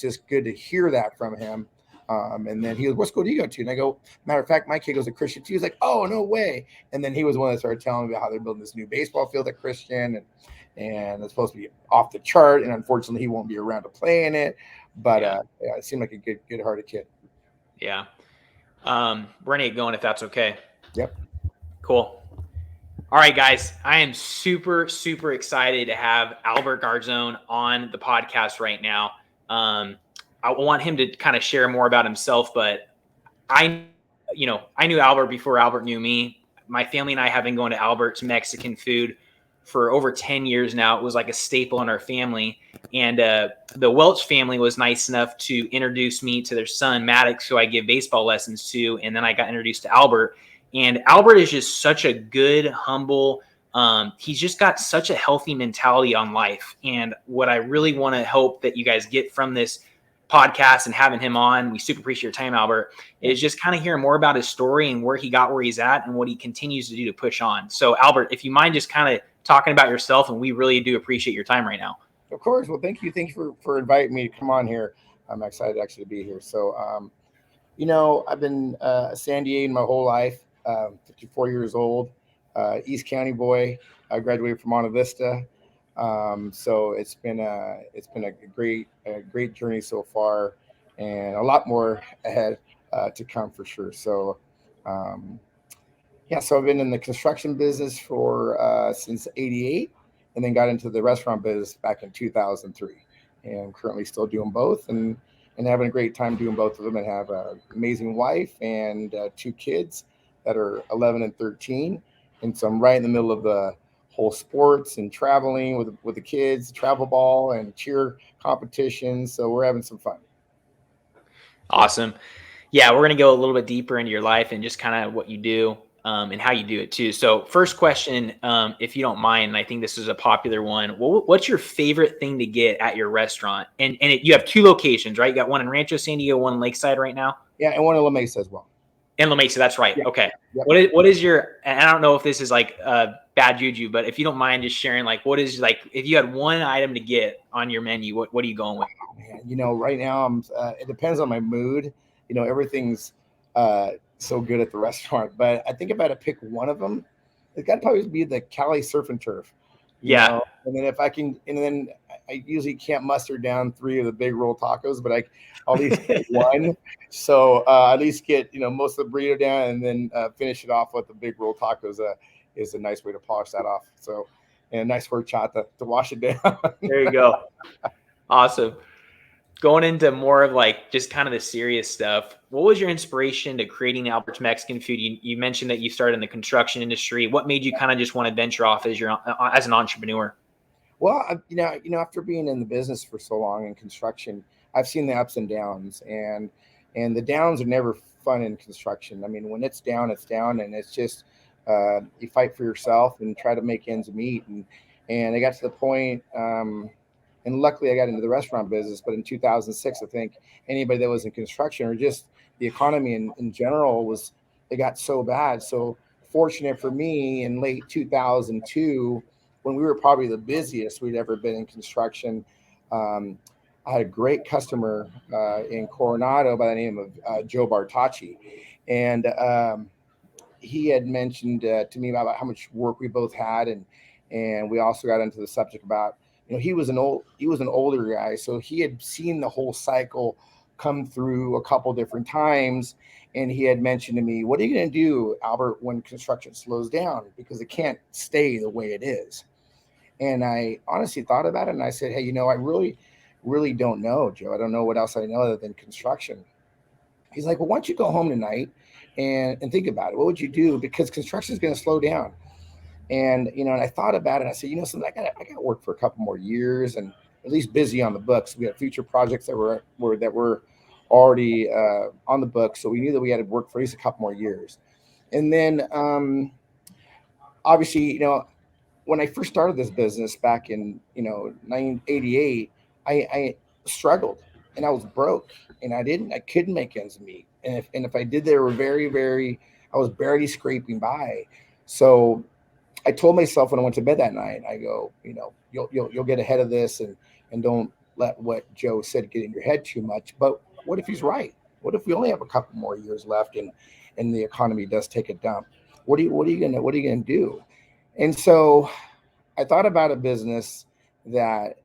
just good to hear that from him. And then he goes, "What school do you go to?" And I go, "Matter of fact, my kid goes to Christian too." He's like, "Oh, no way!" And then he was one that started telling me about how they're building this new baseball field at Christian, and it's supposed to be off the chart. And unfortunately, he won't be around to play in it. But yeah, it seemed like a good-hearted kid. Yeah. We're gonna get going if that's okay. Yep. Cool. All right, guys. I am super, super excited to have Albert Garzon on the podcast right now. I want him to kind of share more about himself, but I knew Albert before Albert knew me. My family and I have been going to Albert's Mexican food for over 10 years now. It was like a staple in our family. And the Welch family was nice enough to introduce me to their son, Maddox, who I give baseball lessons to. And then I got introduced to Albert. And Albert is just such a good, humble, he's just got such a healthy mentality on life. And what I really want to hope that you guys get from this podcast and having him on, we super appreciate your time, Albert, is just kind of hearing more about his story and where he got where he's at and what he continues to do to push on. So Albert, if you mind just kind of talking about yourself, and we really do appreciate your time right now. Of course. Well, thank you for inviting me to come on here. I'm excited actually to be here. So, I've been a San Diego my whole life, 54 years old, East County boy. I graduated from Monte Vista. So it's been a great journey so far, and a lot more ahead to come for sure. So, so I've been in the construction business for since '88, and then got into the restaurant business back in 2003, and I'm currently still doing both, and having a great time doing both of them, and have an amazing wife and two kids that are 11 and 13, and so I'm right in the middle of the whole sports and traveling with the kids, travel ball and cheer competitions. So we're having some fun. Awesome. Yeah, we're going to go a little bit deeper into your life and just kind of what you do and how you do it too. So first question, if you don't mind, and I think this is a popular one. What's your favorite thing to get at your restaurant? And you have two locations, right? You got one in Rancho San Diego, one in Lakeside right now? Yeah, and one in La Mesa as well. In La Mesa, that's right. Yeah. Okay. Yep. What is your, and I don't know if this is like bad juju, but if you don't mind just sharing, like, what is, like, if you had one item to get on your menu, what are you going with? Man, right now it depends on my mood. Everything's so good at the restaurant, but I think if I had to pick one of them, it's got to probably be the Cali Surf and Turf. You know? And then if I can, and then I usually can't muster down 3 of the big roll tacos, but I'll at least get one. So at least get most of the burrito down, and then finish it off with the big roll tacos. Is a nice way to polish that off. So, and a nice horchata to wash it down. There you go. Awesome. Going into more of like just kind of the serious stuff, what was your inspiration to creating Albert's Mexican food? You mentioned that you started in the construction industry. What made you kind of just want to venture off as an entrepreneur? Well, after being in the business for so long in construction, I've seen the ups and downs, and the downs are never fun in construction. I mean, when it's down, and it's just you fight for yourself and try to make ends meet. And I got to the point. And luckily, I got into the restaurant business. But in 2006, I think anybody that was in construction, or just the economy in general, it got so bad. So fortunate for me, in late 2002, when we were probably the busiest we'd ever been in construction, I had a great customer in Coronado by the name of Joe Bartacci. And he had mentioned to me about how much work we both had. And we also got into the subject about, he was an older guy, so he had seen the whole cycle come through a couple different times, and he had mentioned to me, "What are you going to do, Albert, when construction slows down? Because it can't stay the way it is." And I honestly thought about it, and I said, "Hey, I really, really don't know, Joe. I don't know what else I know other than construction." He's like, "Well, why don't you go home tonight and think about it? What would you do? Because construction is going to slow down." And I thought about it. And I said, something, I got to work for a couple more years, and at least busy on the books. We had future projects that were already on the books, so we knew that we had to work for at least a couple more years. And then, obviously, when I first started this business back in 1988, I struggled, and I was broke, and I couldn't make ends meet. And if I did, they were very, very. I was barely scraping by. So I told myself when I went to bed that night, I go, you'll get ahead of this, and don't let what Joe said get in your head too much. But what if he's right? What if we only have a couple more years left and the economy does take a dump? What are you gonna do? And so I thought about a business that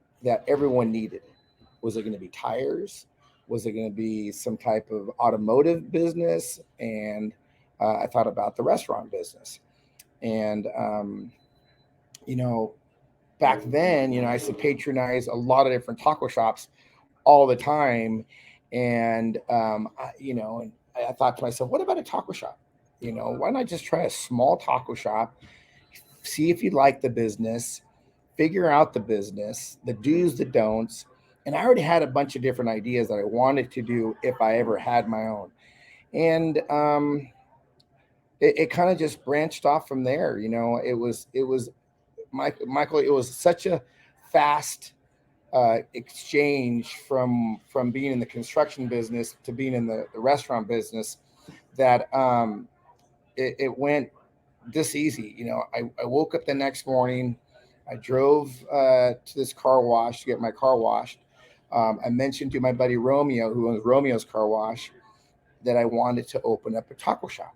everyone needed. Was it going to be tires? Was it going to be some type of automotive business? And I thought about the restaurant business. And you know, back then, I used to patronize a lot of different taco shops all the time, and and I thought to myself, what about a taco shop? Why not just try a small taco shop, see if you like the business, figure out the business, the do's, the don'ts. And I already had a bunch of different ideas that I wanted to do if I ever had my own. And it kind of just branched off from there. It was Michael. It was such a fast exchange from being in the construction business to being in the restaurant business that it went this easy. I woke up the next morning. I drove to this car wash to get my car washed. I mentioned to my buddy Romeo, who owns Romeo's Car Wash, that I wanted to open up a taco shop.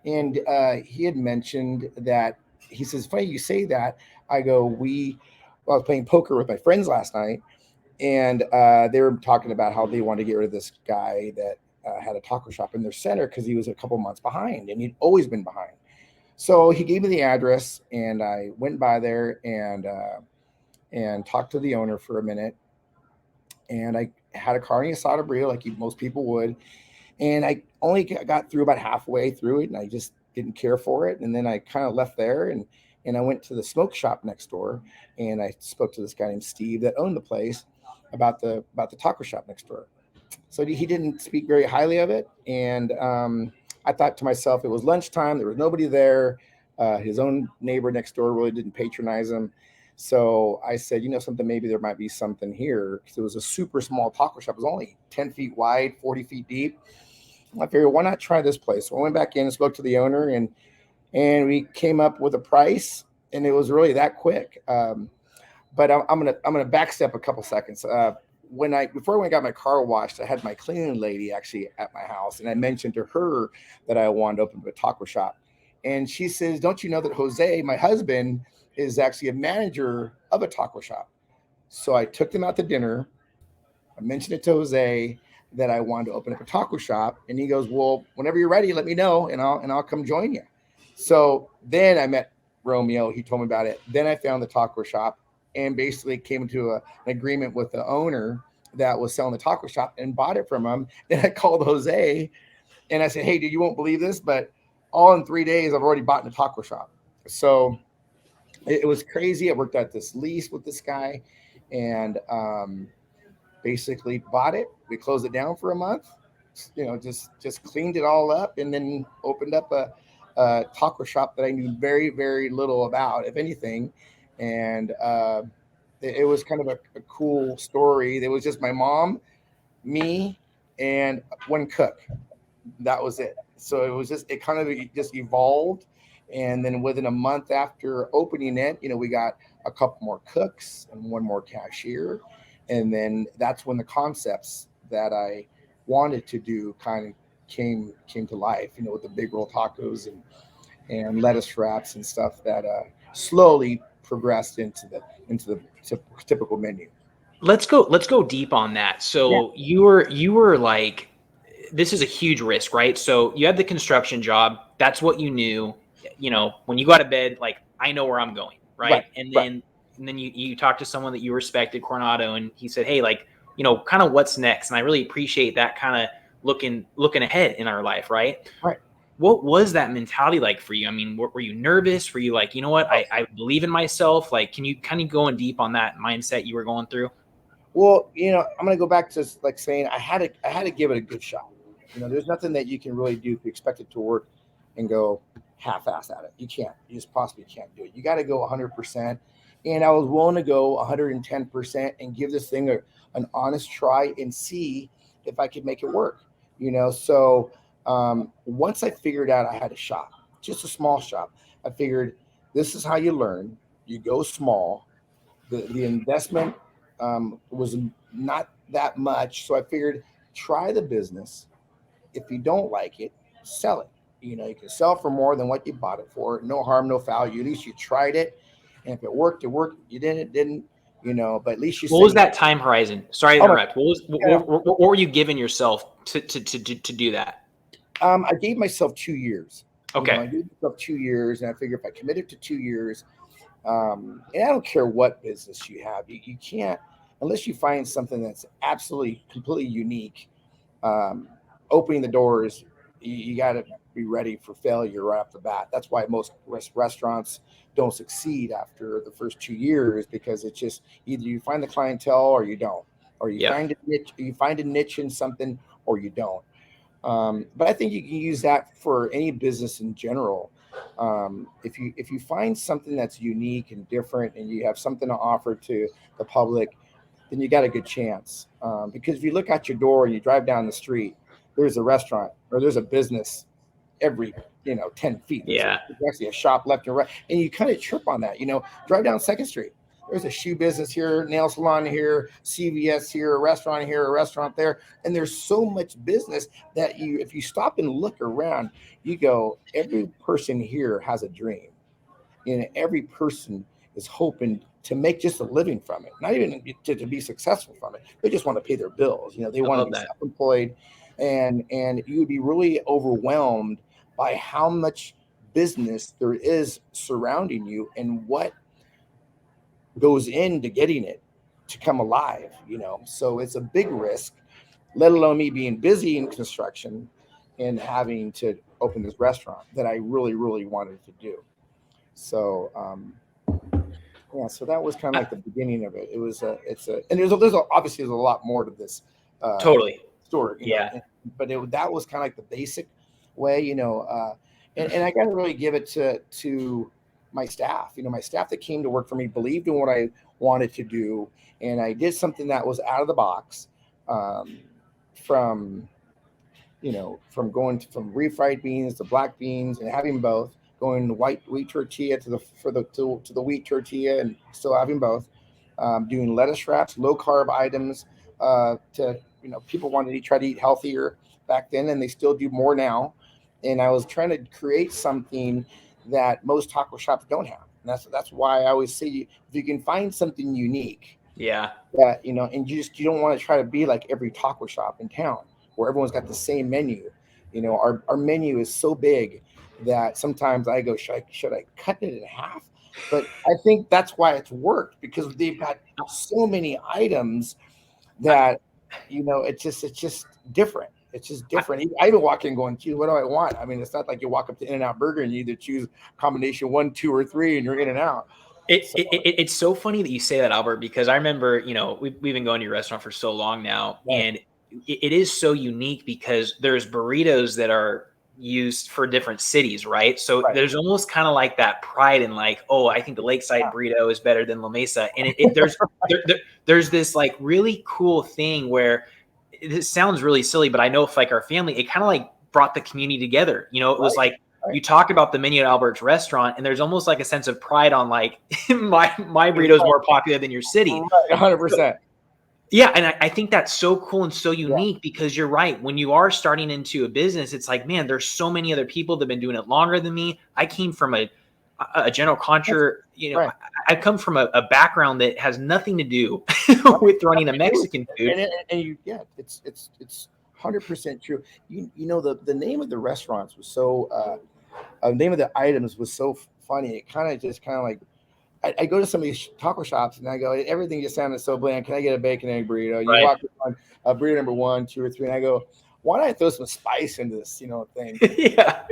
And he had mentioned that, he says, funny you say that. I go, I was playing poker with my friends last night, and they were talking about how they wanted to get rid of this guy that had a taco shop in their center because he was a couple months behind, and he'd always been behind. So he gave me the address, and I went by there and talked to the owner for a minute. And I had a carne asada burrito like most people would, and I only got through about halfway through it, and I just didn't care for it. And then I kind of left there, and I went to the smoke shop next door, and I spoke to this guy named Steve that owned the place about the taco shop next door. So he didn't speak very highly of it, and I thought to myself, it was lunchtime, there was nobody there. His own neighbor next door really didn't patronize him. So I said, something, maybe there might be something here, because it was a super small taco shop. It was only 10 feet wide, 40 feet deep. I figured, why not try this place? So I went back in and spoke to the owner, and we came up with a price, and it was really that quick. But I'm gonna backstep a couple seconds. Before I went and got my car washed, I had my cleaning lady actually at my house, and I mentioned to her that I wanted to open a taco shop, and she says, "Don't you know that Jose, my husband, is actually a manager of a taco shop?" So I took them out to dinner. I mentioned it to Jose that I wanted to open up a taco shop, and he goes, "Well, whenever you're ready, let me know, and I'll come join you." So then I met Romeo. He told me about it. Then I found the taco shop and basically came into an agreement with the owner that was selling the taco shop and bought it from him. Then I called Jose and I said, "Hey, dude, you won't believe this, but all in 3 days, I've already bought in a taco shop." So it was crazy. I worked out this lease with this guy, and basically bought it. We closed it down for a month. Just cleaned it all up, and then opened up a taco shop that I knew very, very little about, if anything. And it was kind of a cool story. There was just my mom, me, and one cook. That was it. So it kind of just evolved. And then within a month after opening it, we got a couple more cooks and one more cashier. And then that's when the concepts that I wanted to do kind of came to life, with the big roll tacos and lettuce wraps and stuff that slowly progressed into the typical menu. Let's go deep on that. Yeah. So you were like, this is a huge risk, right? So you had the construction job. That's what you knew. When you go out of bed, like, I know where I'm going, right? Right. And Right. then you talked to someone that you respected, Coronado, and he said, "Hey, like, kind of what's next?" And I really appreciate that kind of looking ahead in our life, right? Right. What was that mentality like for you? I mean, were you nervous? Were you like, you know what, I believe in myself? Like, can you kind of going deep on that mindset you were going through? Well, I'm going to go back to like saying I had to give it a good shot. There's nothing that you can really do if you expect it to work and go half-ass at it. You can't. You just possibly can't do it. You got to go 100%. And I was willing to go 110% and give this thing an honest try and see if I could make it work. So once I figured out I had a shop, just a small shop, I figured this is how you learn. You go small. The investment was not that much. So I figured, try the business. If you don't like it, sell it. You can sell for more than what you bought it for. No harm, no foul. At least you tried it. And if it worked, it worked. You didn't, it didn't, but at least you What said, was that time horizon? Sorry to oh my, interrupt. What were you giving yourself to do that? I gave myself 2 years. Okay. I gave myself 2 years, and I figured if I committed to 2 years, and I don't care what business you have, you can't, unless you find something that's absolutely completely unique. Um, Opening the doors, you got to be ready for failure right off the bat. That's why most restaurants don't succeed after the first 2 years, because it's just either you find the clientele or you don't, or Yeah. you find a niche in something or you don't. But I think you can use that for any business in general. If you find something that's unique and different, and you have something to offer to the public, then you got a good chance. Because if you look out your door and you drive down the street, there's a restaurant or there's a business every 10 feet. There's Yeah. actually a shop left and right, and you kind of trip on that. Drive down Second Street. There's a shoe business here, nail salon here, CVS here, a restaurant there, and there's so much business that if you stop and look around, you go, every person here has a dream, and every person is hoping to make just a living from it, not even to be successful from it. They just want to pay their bills. They I want to love be that. self-employed, and you would be really overwhelmed by how much business there is surrounding you and what goes into getting it to come alive. So it's a big risk, let alone me being busy in construction and having to open this restaurant that I really, really wanted to do. So, yeah, so that was kind of like the beginning of it. It was and obviously there's a lot more to this Totally. story, Yeah. but that was kind of like the basic way, and I got to really give it to my staff. My staff that came to work for me believed in what I wanted to do, and I did something that was out of the box, from from refried beans to black beans and having both, going to wheat tortilla to the wheat tortilla and still having both, doing lettuce wraps, low carb items, to people wanted to try to eat healthier back then, and they still do more now. And I was trying to create something that most taco shops don't have. And that's why I always say, if you can find something unique, Yeah. that and you don't want to try to be like every taco shop in town where everyone's got the same menu. Our menu is so big that sometimes I go, should I cut it in half? But I think that's why it's worked, because they've got so many items that it's just different. It's just different. I even walk in going, gee, what do I want? I mean, it's not like you walk up to In-N-Out Burger and you either choose combination 1, 2, or 3, and you're in and out. It's so funny that you say that, Albert, because I remember, we've been going to your restaurant for so long now, Right. and it is so unique because there's burritos that are used for different cities, right? So Right. there's almost kind of like that pride in like, oh, I think the Lakeside Burrito is better than La Mesa, and there's this like really cool thing where it sounds really silly, but I know if like our family, it kind of like brought the community together. It was like, you talk about the menu at Albert's restaurant, and there's almost like a sense of pride on like my burrito is more popular than your city. 100%. Yeah, and I think that's so cool and so unique, because you're right. When you are starting into a business, it's like, man, there's so many other people that have been doing it longer than me. I came from a general contractor. Right. I come from a background that has nothing to do with running a Mexican food. It's 100% true. The name of the restaurants was so name of the items was so funny. It kind of like, I go to some of these taco shops and I go, everything just sounded so bland. Can I get a bacon egg burrito? You walk on burrito number 1, 2, or 3, and I go, why don't I throw some spice into this, thing? Yeah.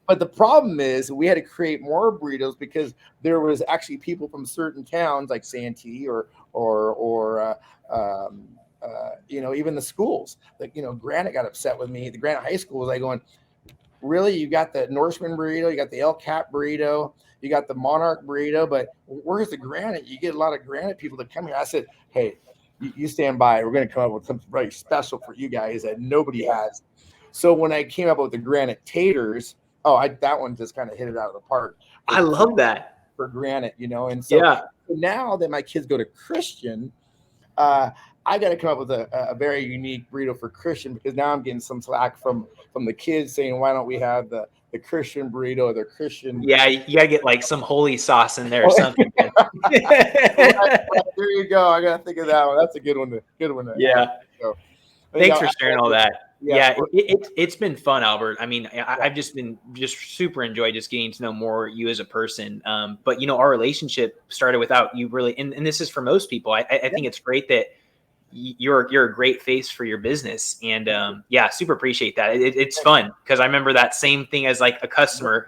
But the problem is we had to create more burritos, because there was actually people from certain towns like Santee or even the schools. Like, Granite got upset with me. The Granite High School was like going, really? You got the Norseman burrito, you got the El Cap burrito, you got the Monarch burrito, but where's the Granite? You get a lot of Granite people that come here. I said, hey, you stand by. We're going to come up with something very special for you guys that nobody has. So when I came up with the Granite taters, that one just kind of hit it out of the park. I love that for Granite, and so now that my kids go to Christian, uh, I got to come up with a very unique burrito for Christian, because now I'm getting some slack from the kids saying, why don't we have the Christian burrito or the Christian? Yeah, you gotta get like some holy sauce in there or Oh, something, man. right, there you go. I got to think of that one. That's a good one to add. Yeah. So, Thanks for sharing all that. yeah, of Yeah, course. it's been fun, Albert. I mean, Yeah, I've just been super enjoyed just getting to know more you as a person. But our relationship started without you really, and this is for most people. I yeah, think it's great that you're a great face for your business, and yeah, super appreciate that. It's fun because I remember that same thing as like a customer.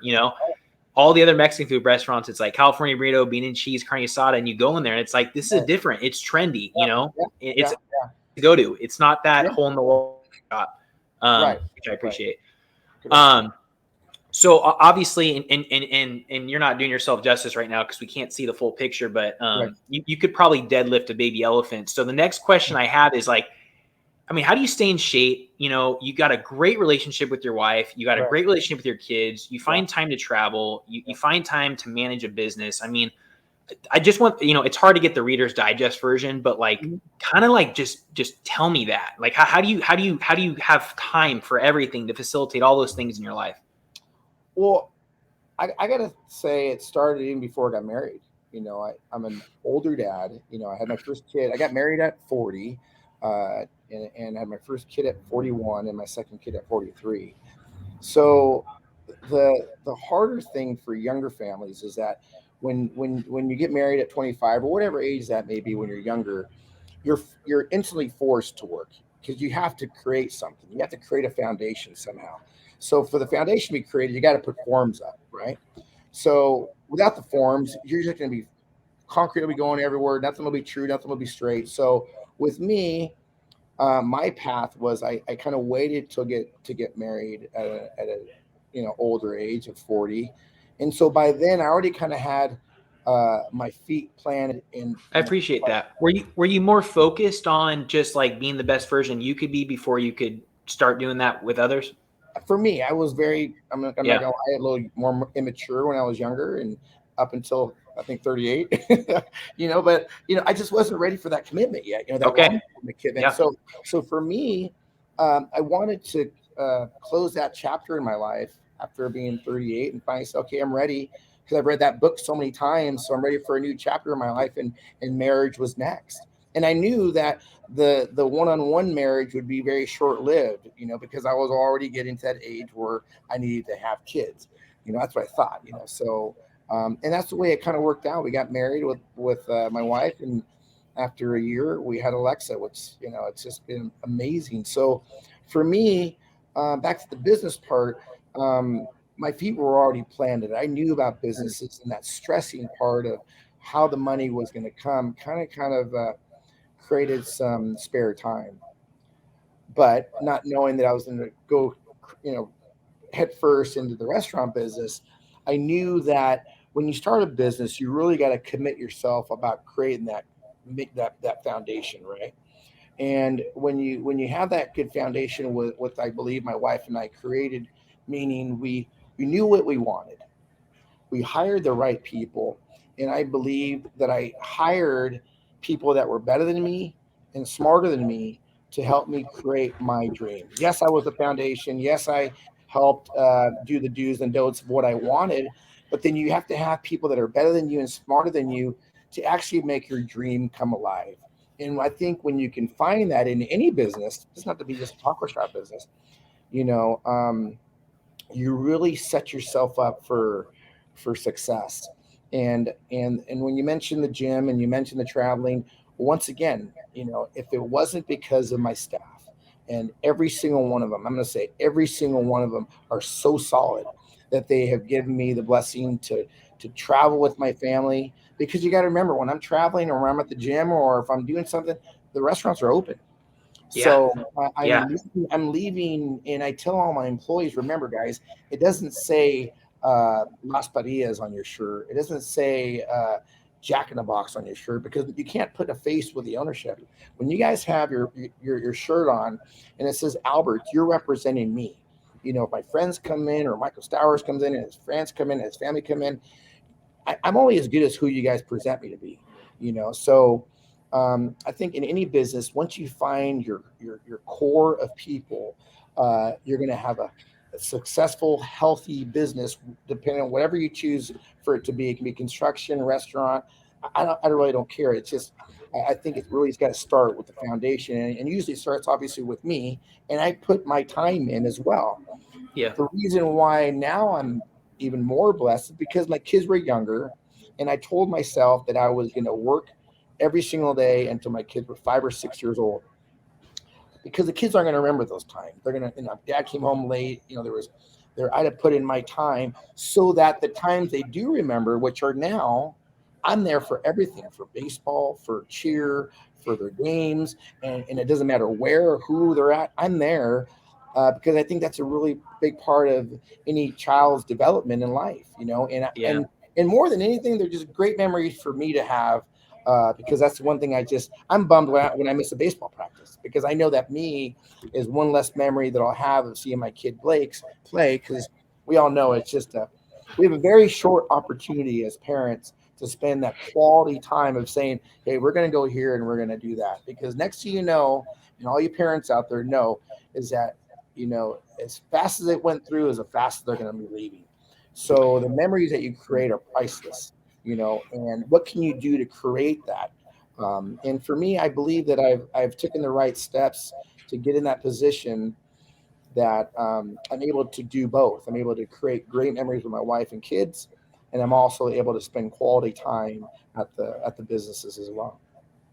All the other Mexican food restaurants, it's like California burrito, bean and cheese, carne asada, and you go in there and it's like, this is different. It's trendy, yeah, yeah, it's yeah, to go to. It's not that yeah. hole in the wall shop, Right, which I right. appreciate. Correct. Um, so obviously, and you're not doing yourself justice right now because we can't see the full picture, but Right. you could probably deadlift a baby elephant. So the next question I have is like, I mean, how do you stay in shape? You got a great relationship with your wife. You got a Right. great relationship with your kids. You Yeah. find time to travel. You Yeah. find time to manage a business. I mean, I just want, it's hard to get the Reader's Digest version, but like, Mhm. kind of like, just tell me that. Like, how do you have time for everything to facilitate all those things in your life? Well, I gotta say, it started even before I got married. I'm an older dad. I had my first kid. I got married at 40, and had my first kid at 41, and my second kid at 43. So the harder thing for younger families is that when you get married at 25 or whatever age that may be, when you're younger, you're instantly forced to work, because you have to create something. You have to create a foundation somehow. So for the foundation to be created, you got to put forms up, right? So without the forms, you're just going to be concrete will be going everywhere. Nothing will be true. Nothing will be straight. So with me, my path was I kind of waited to get married at a older age of 40, and so by then I already kind of had my feet planted I in appreciate that. Were you more focused on just like being the best version you could be before you could start doing that with others? for me, I was very, I'm not Yeah. gonna lie, a little more immature when I was younger, and up until I think 38, but I just wasn't ready for that commitment yet, that Okay. long commitment. Yeah. So for me, I wanted to close that chapter in my life after being 38 and finally say, okay, I'm ready, because I've read that book so many times, so I'm ready for a new chapter in my life, and marriage was next. And I knew that the one-on-one marriage would be very short-lived, because I was already getting to that age where I needed to have kids. That's what I thought. So and that's the way it kind of worked out. We got married with my wife, and after a year we had Alexa, which it's just been amazing. So for me, back to the business part, my feet were already planted. I knew about businesses, and that stressing part of how the money was going to come kind of created some spare time, but not knowing that I was going to go, you know, head first into the restaurant business. I knew that when you start a business, you really got to commit yourself about creating that foundation, right? And when you have that good foundation with what I believe my wife and I created, meaning we knew what we wanted, we hired the right people, and I believe that I hired people that were better than me and smarter than me to help me create my dream. Yes, I was the foundation. Yes, I helped do the do's and don'ts of what I wanted, but then you have to have people that are better than you and smarter than you to actually make your dream come alive. And I think when you can find that in any business, it's not to be just a taco shop business, you know, um, you really set yourself up for success. And when you mention the gym and you mention the traveling, once again, if it wasn't because of my staff, and every single one of them, I'm going to say every single one of them are so solid that they have given me the blessing to travel with my family. Because you got to remember, when I'm traveling or when I'm at the gym or if I'm doing something, the restaurants are open. Yeah. So Yeah. I'm leaving, and I tell all my employees, remember, guys, it doesn't say Las Parillas on your shirt. It doesn't say Jack in the Box on your shirt, because you can't put a face with the ownership. When you guys have your shirt on and it says Albert, you're representing me. If my friends come in or Michael Stowers comes in and his friends come in and his family come in, I'm only as good as who you guys present me to be. So I think in any business, once you find your core of people, you're going to have a successful, healthy business, depending on whatever you choose for it to be. It can be construction, restaurant. I really don't care. It's just I think it really's got to start with the foundation, and usually it starts obviously with me, and I put my time in as well. Yeah. The reason why now I'm even more blessed is because my kids were younger, and I told myself that I was going to work every single day until my kids were 5 or 6 years old, because the kids aren't going to remember those times. They're going to, dad came home late. I'd have put in my time so that the times they do remember, which are now, I'm there for everything, for baseball, for cheer, for their games. And it doesn't matter where or who they're at, I'm there. Because I think that's a really big part of any child's development in life, Yeah. and more than anything, they're just great memories for me to have, because that's the one thing I'm bummed when I miss a baseball practice, because I know that me is one less memory that I'll have of seeing my kid Blake's play, because we all know we have a very short opportunity as parents to spend that quality time of saying, hey, we're going to go here and we're going to do that, because next thing you know, and all you parents out there know, is that as fast as it went through is as fast as they're going to be leaving. So the memories that you create are priceless, and what can you do to create that? And for me, I believe that I've taken the right steps to get in that position, that I'm able to do both. I'm able to create great memories with my wife and kids, and I'm also able to spend quality time at the businesses as well.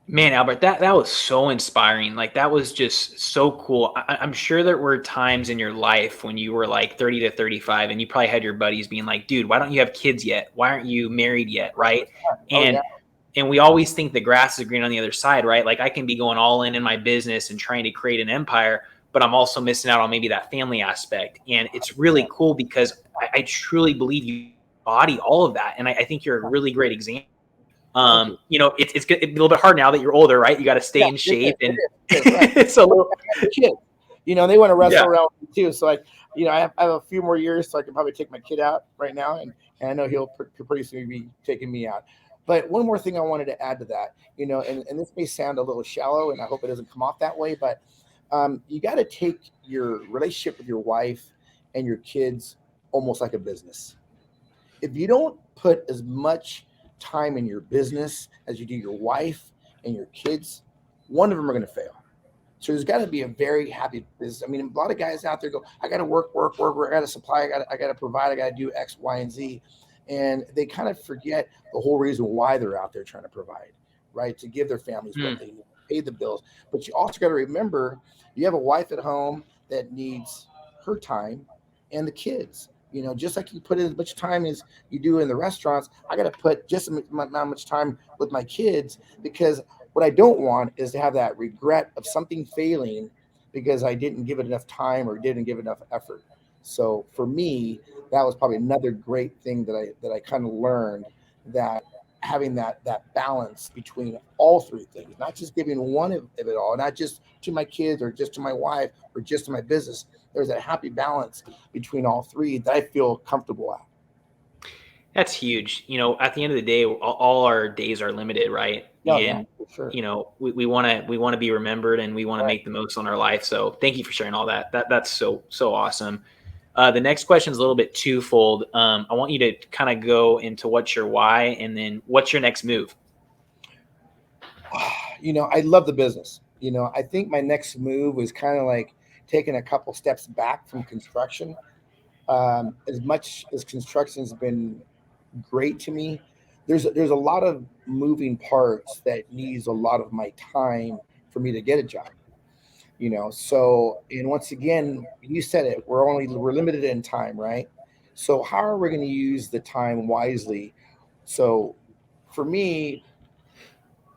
Man, Albert, that was so inspiring. Like that was just so cool. I'm sure there were times in your life when you were like 30 to 35 and you probably had your buddies being like, dude, why don't you have kids yet? Why aren't you married yet? Right. Oh And yeah, and we always think the grass is green on the other side, right? Like I can be going all in my business and trying to create an empire, but I'm also missing out on maybe that family aspect. And it's really cool because I truly believe you embody all of that. And I think you're a really great example. thank you. It's a little bit hard now that you're older, right? You got to stay Yeah, in it is. shape, and It is right. it's a little, I have kids. They want to yeah. wrestle around with me too. So I have a few more years, so I can probably take my kid out right now, and I know he'll pretty soon be taking me out. But one more thing I wanted to add to that, and this may sound a little shallow, and I hope it doesn't come off that way, but you got to take your relationship with your wife and your kids almost like a business. If you don't put as much time in your business as you do your wife and your kids, one of them are going to fail. So there's got to be a very happy business. I mean, a lot of guys out there go, I got to work, work, work, work. I got to supply. I got to provide. I got to do X, Y, and Z, and they kind of forget the whole reason why they're out there trying to provide, right? To give their families what Mm, they need, pay the bills. But you also got to remember, you have a wife at home that needs her time, and the kids. Just like you put in as much time as you do in the restaurants, I got to put just as much time with my kids, because what I don't want is to have that regret of something failing because I didn't give it enough time or didn't give enough effort. So for me, that was probably another great thing that I kind of learned, that having that balance between all three things, not just giving one of it all, not just to my kids or just to my wife or just to my business. There's a happy balance between all three that I feel comfortable at. that's huge. At the end of the day, all our days are limited, right? No, yeah, And for sure. we want to be remembered, and we want to Right. make the most on our life. So thank you for sharing all that. That's so awesome. The next question is a little bit twofold. I want you to kind of go into what's your why, and then what's your next move. I love the business. I think my next move was kind of like taking a couple steps back from construction. As much as construction's been great to me, there's a lot of moving parts that needs a lot of my time for me to get a job. So, and once again, you said it, we're limited in time, right? So how are we going to use the time wisely? So for me,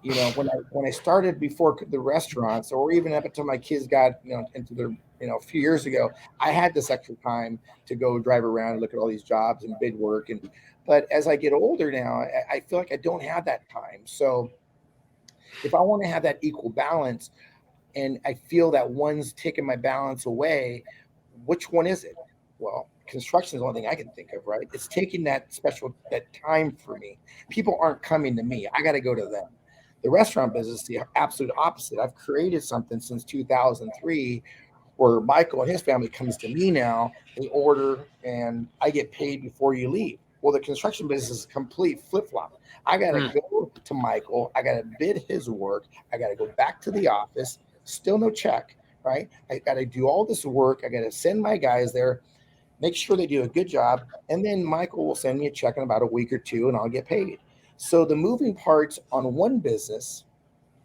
when I started before the restaurants, or even up until my kids got into their a few years ago, I had this extra time to go drive around and look at all these jobs and bid work. But as I get older now, I feel like I don't have that time. So if I want to have that equal balance, and I feel that one's taking my balance away, which one is it? Well, construction is the only thing I can think of, right? It's taking that time for me. People aren't coming to me. I got to go to them. The restaurant business is the absolute opposite. I've created something since 2003 where Michael and his family comes to me now, they order, and I get paid before you leave. Well, the construction business is a complete flip flop. I got to Mm. go to Michael. I got to bid his work. I got to go back to the office. Still no check, right? I got to do all this work. I got to send my guys there, make sure they do a good job, and then Michael will send me a check in about a week or two, and I'll get paid. So the moving parts on one business,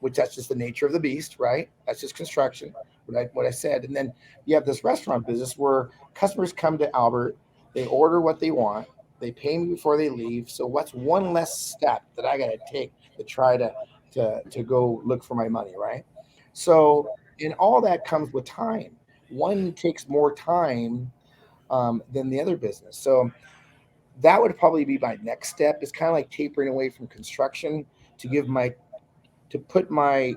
which that's just the nature of the beast, right? That's just construction, what I said. And then you have this restaurant business where customers come to Albert, they order what they want, they pay me before they leave. So what's one less step that I got to take to try to go look for my money, right? So in all that comes with time. One takes more time than the other business. So that would probably be my next step. It's kind of like tapering away from construction to give my to put my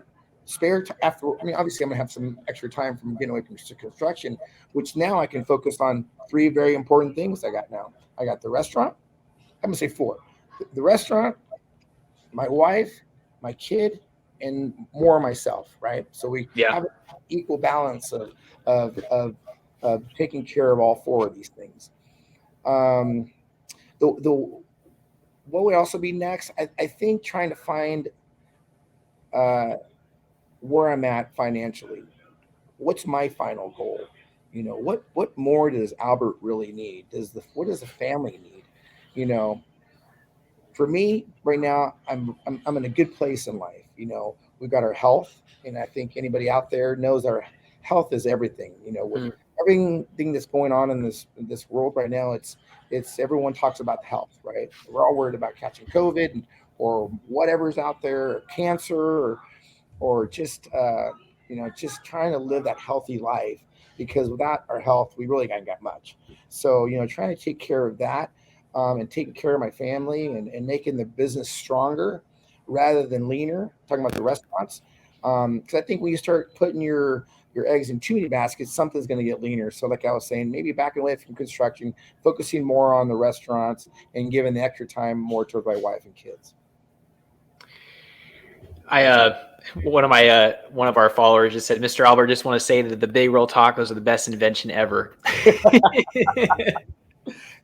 after. I mean, obviously, I'm gonna have some extra time from getting away from construction, which now I can focus on three very important things I got now. I got the restaurant. I'm gonna say four: the restaurant, my wife, my kid, and more myself. Right. So we Yeah. have an equal balance of of, of taking care of all four of these things. Um, the what would also be next? I think trying to find uh, where I'm at financially. What's my final goal? What more does Albert really need? What does the family need? You know, for me right now, I'm in a good place in life. We've got our health, and I think anybody out there knows our health is everything. With Mm. everything that's going on in this world right now, it's everyone talks about the health, right? We're all worried about catching COVID or whatever's out there, or cancer, or just trying to live that healthy life, because without our health we really ain't got much. So trying to take care of that, and taking care of my family, and making the business stronger rather than leaner, talking about the restaurants, because I think when you start putting your eggs in too many baskets, something's going to get leaner. So like I was saying, maybe backing away from construction, focusing more on the restaurants, and giving the extra time more towards my wife and kids. I one of our followers just said, Mr. Albert, just want to say that the big roll tacos are the best invention ever.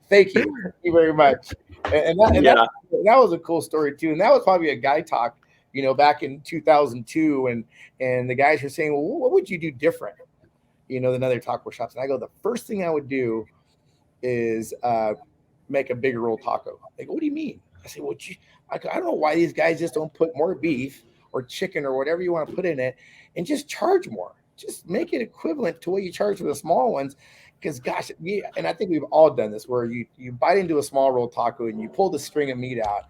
Thank you very much. And Yeah. that was a cool story too. And that was probably a guy talk, back in 2002, and the guys were saying, well, what would you do different, than other taco shops? And I go, the first thing I would do is make a bigger roll taco. They go, what do you mean? I say, well, I don't know why these guys just don't put more beef or chicken or whatever you want to put in it, and just charge more. Just make it equivalent to what you charge for the small ones. Because gosh, and I think we've all done this, where you bite into a small roll taco and you pull the string of meat out,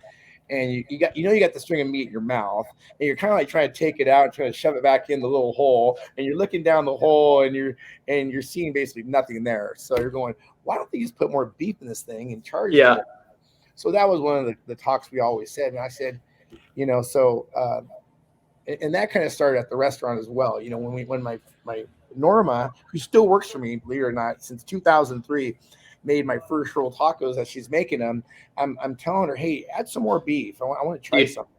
and you got the string of meat in your mouth, and you're kind of like trying to take it out and trying to shove it back in the little hole, and you're looking down the hole, and you're seeing basically nothing there. So you're going, why don't they just put more beef in this thing and charge you Yeah. more? So that was one of the talks we always said. And I said, so and that kind of started at the restaurant as well. When my Norma, who still works for me, believe it or not, since 2003, made my first roll tacos as she's making them. I'm telling her, hey, add some more beef. I want to try Dude, something.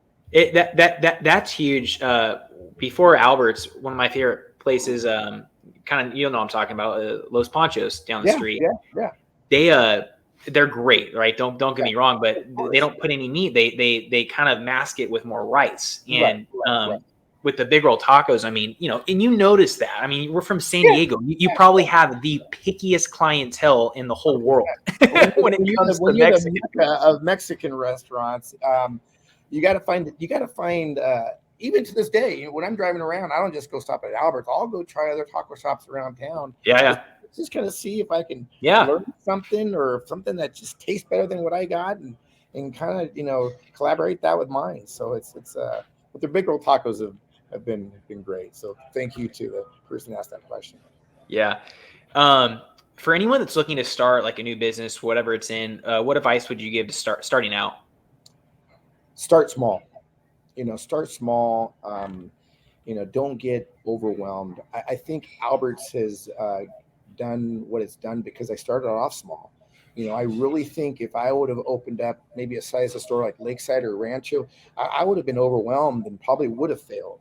that's huge. Before Albert's, one of my favorite places, kind of, what I'm talking about, Los Ponchos down the Yeah, street. yeah, yeah. They they're great, right? Don't get Yeah, me wrong, but of they course. don't put any meat. They kind of mask it with more rice. Right, And right, right. with the big roll tacos, I mean, and you notice that. I mean, we're from San Yeah, Diego. You yeah. probably have the pickiest clientele in the whole world when it comes to When you're the Mexican mecca food. of Mexican restaurants, you got to find even to this day, when I'm driving around, I don't just go stop at Albert's. I'll go try other taco shops around town, Yeah, just yeah, just kind of see if I can yeah. learn something, or something that just tastes better than what I got, and kind of collaborate that with mine. So but the big roll tacos have been great. So thank you to the person who asked that question. Yeah. For anyone that's looking to start like a new business, whatever it's in, what advice would you give to starting out? Start small. Start small. Don't get overwhelmed. I think Alberts has done what it's done because I started off small. I really think if I would have opened up maybe a size of store like Lakeside or Rancho, I would have been overwhelmed and probably would have failed.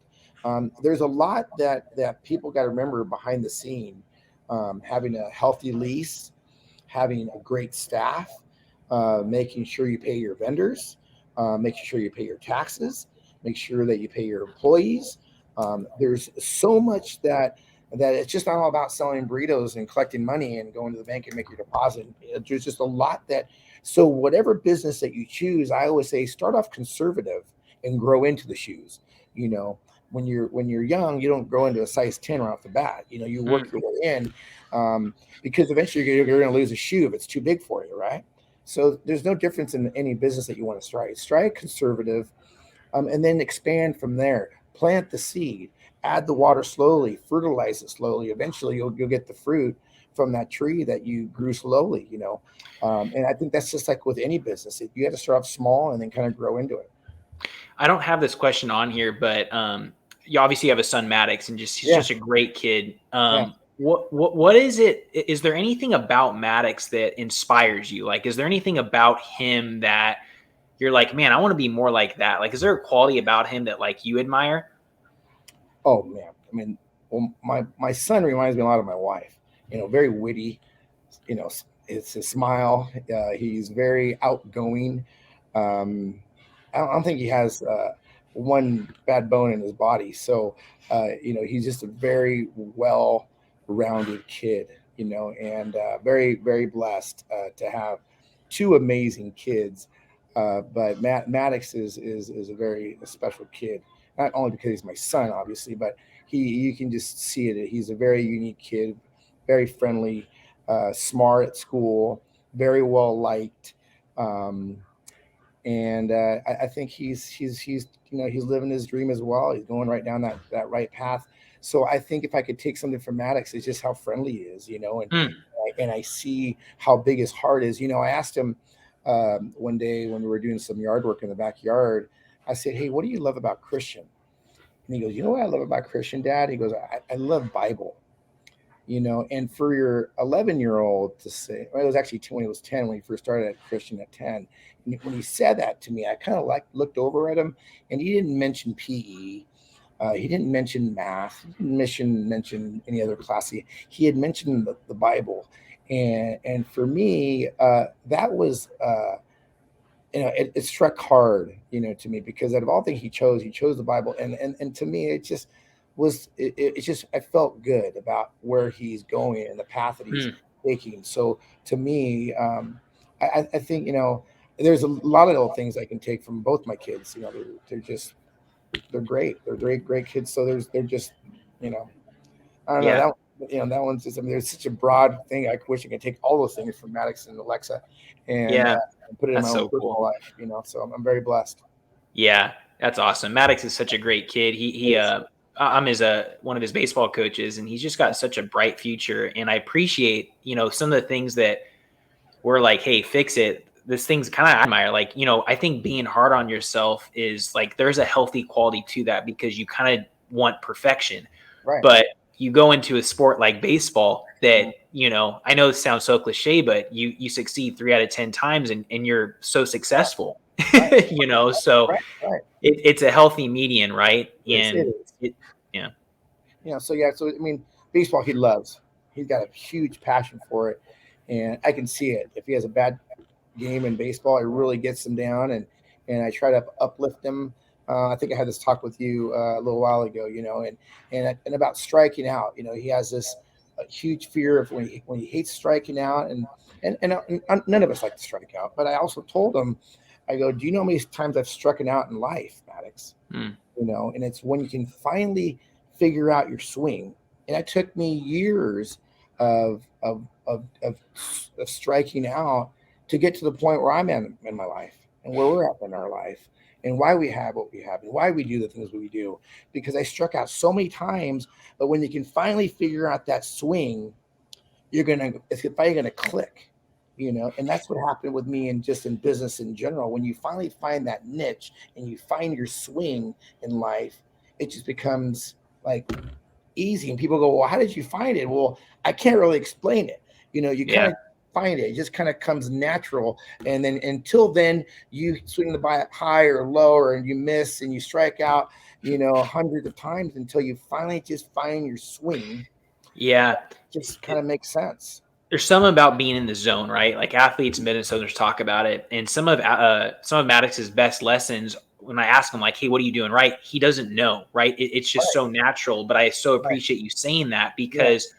There's a lot that people got to remember behind the scene. Having a healthy lease, having a great staff, making sure you pay your vendors, making sure you pay your taxes, make sure that you pay your employees. There's so much that it's just not all about selling burritos and collecting money and going to the bank and make your deposit. There's just a lot that. So whatever business that you choose, I always say start off conservative and grow into the shoes. You know, when you're young, you don't grow into a size 10 right off the bat. You work your way in, because eventually you're going to lose a shoe if it's too big for you, right? So there's no difference in any business that you want to strike. Strike conservative, and then expand from there. Plant the seed, add the water slowly, fertilize it slowly. Eventually, you'll get the fruit from that tree that you grew slowly. And I think that's just like with any business. You got to start off small and then kind of grow into it. I don't have this question on here, but you obviously have a son, Maddox, and he's Yeah. just a great kid. Yeah. What is it? Is there anything about Maddox that inspires you? Like, is there anything about him that you're like, man, I want to be more like that? Like, is there a quality about him that like you admire? Oh man, I mean, well, my son reminds me a lot of my wife. Very witty. It's his smile. He's very outgoing. I don't think he has one bad bone in his body. So, he's just a very well-rounded kid. And very, very blessed to have two amazing kids. But Maddox is a very special kid, not only because he's my son, obviously, but you can just see it. He's a very unique kid, very friendly, smart at school, very well liked. Um, and I think he's living his dream as well. He's going right down that right path. So I think if I could take something from Maddox, it's just how friendly he is, and I see how big his heart is. I asked him one day when we were doing some yard work in the backyard. I said, "Hey, what do you love about Christian?" And he goes, "You know what I love about Christian, Dad?" He goes, I love Bible. And for your 11-year-old to say, well, it was actually when he was 10, when he first started at Christian at 10. And when he said that to me, I kind of looked over at him, and he didn't mention PE. He didn't mention math. He didn't mention any other class. He had mentioned the Bible. And for me, that was, it struck hard, to me, because out of all things he chose the Bible. And to me, it just was, it just, I felt good about where he's going and the path that he's taking. So to me, I think, there's a lot of little things I can take from both my kids. They're great. They're great kids. So they're just, I don't know that. That one's just. I mean, there's such a broad thing. I wish I could take all those things from Maddox and Alexa, and put it in my own personal life. So I'm very blessed. Yeah, that's awesome. Maddox is such a great kid. I'm one of his baseball coaches, and he's just got such a bright future. And I appreciate, some of the things that we're like, hey, fix it. This thing's kind of admire. Like, I think being hard on yourself is like, there's a healthy quality to that because you kind of want perfection. Right. But you go into a sport like baseball that, I know it sounds so cliche, but you succeed 3 out of 10 times and you're so successful, Right. So right. It's a healthy median, right? It is. So I mean, baseball he loves. He's got a huge passion for it, and I can see it. If he has a bad game in baseball, it really gets him down, and I try to uplift him. I think I had this talk with you a little while ago, and about striking out. He has this huge fear of when he hates striking out, and none of us like to strike out. But I also told him, I go, do you know how many times I've struck out in life, Maddox? And it's when you can finally figure out your swing. And it took me years of striking out to get to the point where I'm in my life and where we're at in our life and why we have what we have and why we do the things we do, because I struck out so many times. But when you can finally figure out that swing, it's finally going to click, and that's what happened with me and just in business in general. When you finally find that niche and you find your swing in life, it just becomes like easy. And people go, well, how did you find it? Well, I can't really explain it. You kind of find it. It just kind of comes natural. And then until then, you swing the bat high or low, and you miss and you strike out, hundreds of times until you finally just find your swing. Yeah. Just kind of makes sense. There's something about being in the zone, right? Like athletes and business owners talk about it. And some of Maddox's best lessons, when I ask him like, hey, what are you doing right? He doesn't know, right? It's just so natural. But I so appreciate you saying that, because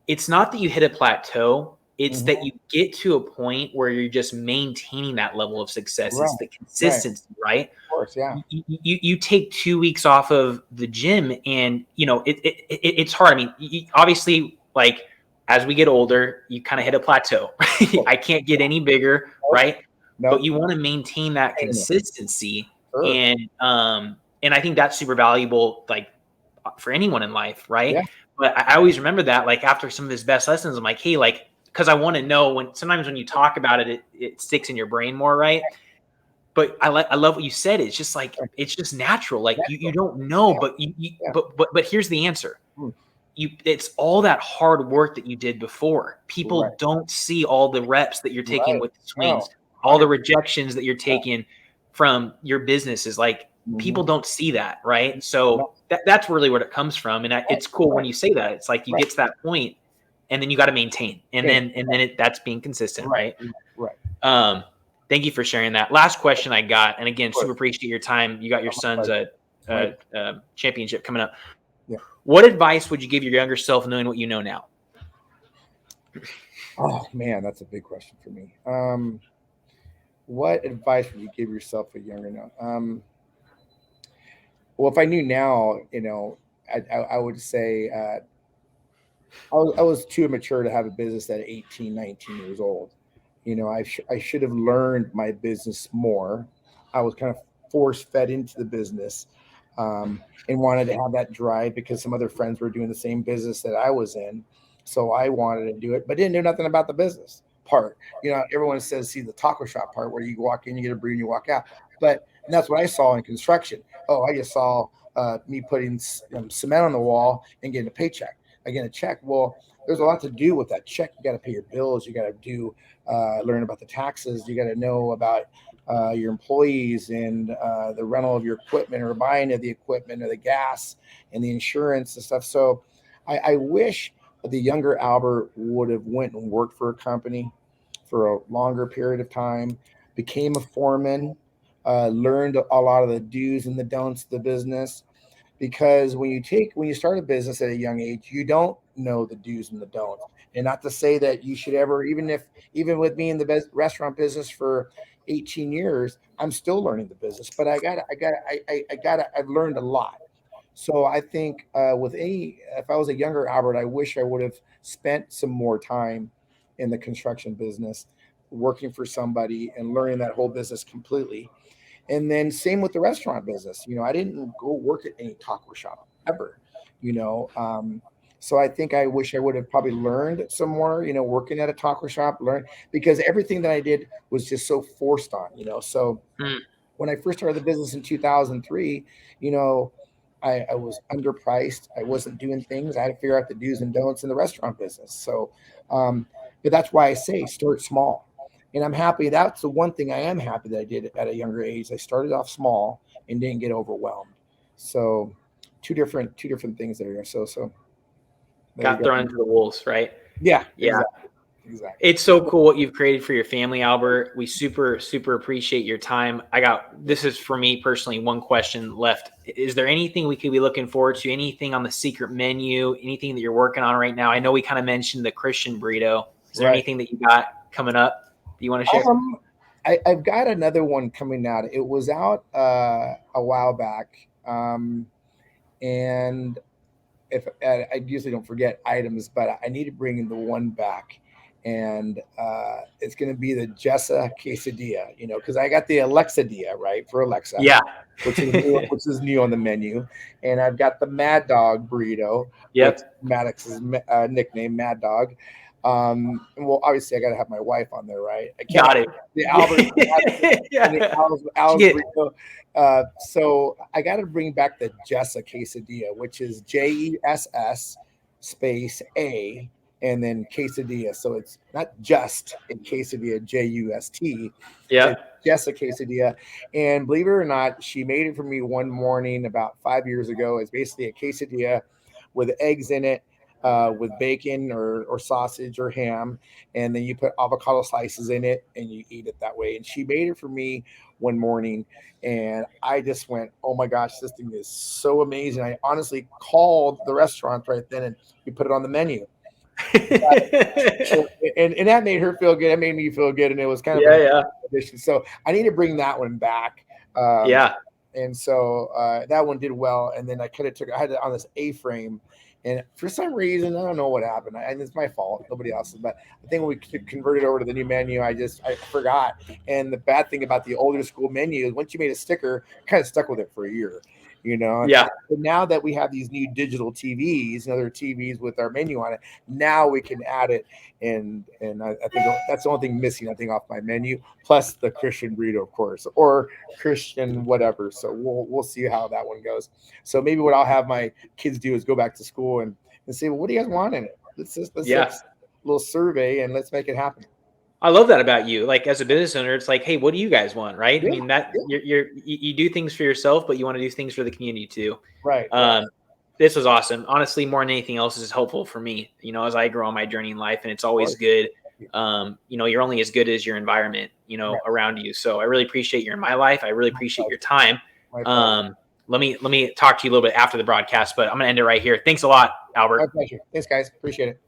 it's not that you hit a plateau. It's that you get to a point where you're just maintaining that level of success. It's the consistency, right? Of course, yeah. You take 2 weeks off of the gym, and it's hard. I mean, obviously, like as we get older, you kind of hit a plateau. I can't get any bigger, right? But you want to maintain that consistency, and I think that's super valuable, like for anyone in life, right? Yeah. But I always remember that, like after some of his best lessons, I'm like, hey, like, because I want to know, sometimes when you talk about it, it sticks in your brain more, right? But I love what you said. It's just like, it's just natural. Like you don't know, but but here's the answer. It's all that hard work that you did before. People don't see all the reps that you're taking with the swings, all the rejections that you're taking from your businesses. Like people don't see that, right? So that's really where it comes from. And it's cool when you say that. It's like you get to that point, and then you got to maintain, and then that's being consistent, right? Thank you for sharing that. Last question I got, and again, super appreciate your time. You got your son's championship coming up. Yeah. What advice would you give your younger self, knowing what you know now? Oh man, that's a big question for me. What advice would you give yourself a younger now? Well, if I knew now, I would say I was too immature to have a business at 18, 19 years old. I should have learned my business more. I was kind of force fed into the business, and wanted to have that drive because some other friends were doing the same business that I was in. So I wanted to do it, but didn't know nothing about the business part. Everyone says, see the taco shop part where you walk in, you get a brew, and you walk out. But that's what I saw in construction. Oh, I just saw me putting cement on the wall and getting a paycheck. I get a check. Well, there's a lot to do with that check. You got to pay your bills. You got to learn about the taxes. You got to know about your employees and the rental of your equipment or buying of the equipment or the gas and the insurance and stuff. So I wish the younger Albert would have went and worked for a company for a longer period of time, became a foreman, learned a lot of the do's and the don'ts of the business. Because when you start a business at a young age, you don't know the do's and the don'ts. And not to say that you should ever, even with me in the restaurant business for 18 years, I'm still learning the business. But I've learned a lot. So I think if I was a younger Albert, I wish I would have spent some more time in the construction business, working for somebody and learning that whole business completely. And then same with the restaurant business. I didn't go work at any taco shop ever, so I think I wish I would have probably learned some more, working at a taco shop, because everything that I did was just so forced on, So when I first started the business in 2003, I was underpriced. I wasn't doing things. I had to figure out the do's and don'ts in the restaurant business. So, but that's why I say start small. And I'm happy. That's the one thing I am happy that I did at a younger age. I started off small and didn't get overwhelmed. So two different things there. So got thrown into the wolves, right? Yeah. Exactly. It's so cool what you've created for your family, Albert. We super appreciate your time. This is for me personally, one question left. Is there anything we could be looking forward to? Anything on the secret menu? Anything that you're working on right now? I know we kind of mentioned the Christian burrito. Is there anything that you got coming up that you want to share? I've got another one coming out. It was out a while back. And if I usually don't forget items, but I need to bring in the one back. And it's going to be the Jessa quesadilla, because I got the Alexadilla, right, for Alexa, which is new on the menu, and I've got the Mad Dog burrito, Maddox's nickname, Mad Dog. Well, obviously, I got to have my wife on there, right? Got it. The Albert, Al's burrito. So I got to bring back the Jessa quesadilla, which is JESS space A and then quesadilla. So it's not just a quesadilla, Just. Yeah. It's just a quesadilla. And believe it or not, she made it for me one morning about 5 years ago. It's basically a quesadilla with eggs in it, with bacon or sausage or ham, and then you put avocado slices in it and you eat it that way. And she made it for me one morning, and I just went, "Oh my gosh, this thing is so amazing!" I honestly called the restaurant right then, and we put it on the menu. And that made her feel good. It made me feel good, and it was kind of a Yeah. Yeah. addition. So I need to bring that one back. Um, Yeah. and so that one did well. And then I had it on this A-frame, and for some reason I don't know what happened. And it's my fault, nobody else's. But I think when we converted over to the new menu, I forgot. And the bad thing about the older school menu is once you made a sticker, kind of stuck with it for a year. Yeah. But now that we have these new digital TVs and other TVs with our menu on it, now we can add it, and I think that's the only thing missing, I think, off my menu, plus the Christian burrito, of course, or Christian whatever. So we'll see how that one goes. So maybe what I'll have my kids do is go back to school and say, well, what do you guys want in it? Let's Yeah. a little survey and let's make it happen. I love that about you. Like as a business owner, it's like, hey, what do you guys want? Right. I Yeah, mean, that yeah. you do things for yourself, but you want to do things for the community too. Right. This was awesome. Honestly, more than anything else, this is helpful for me, as I grow on my journey in life, and it's always good. You're only as good as your environment, Right. around you. So I really appreciate you're in my life. I really appreciate your time. My pleasure. Let me talk to you a little bit after the broadcast, but I'm going to end it right here. Thanks a lot, Albert. My pleasure. Thanks, guys. Appreciate it.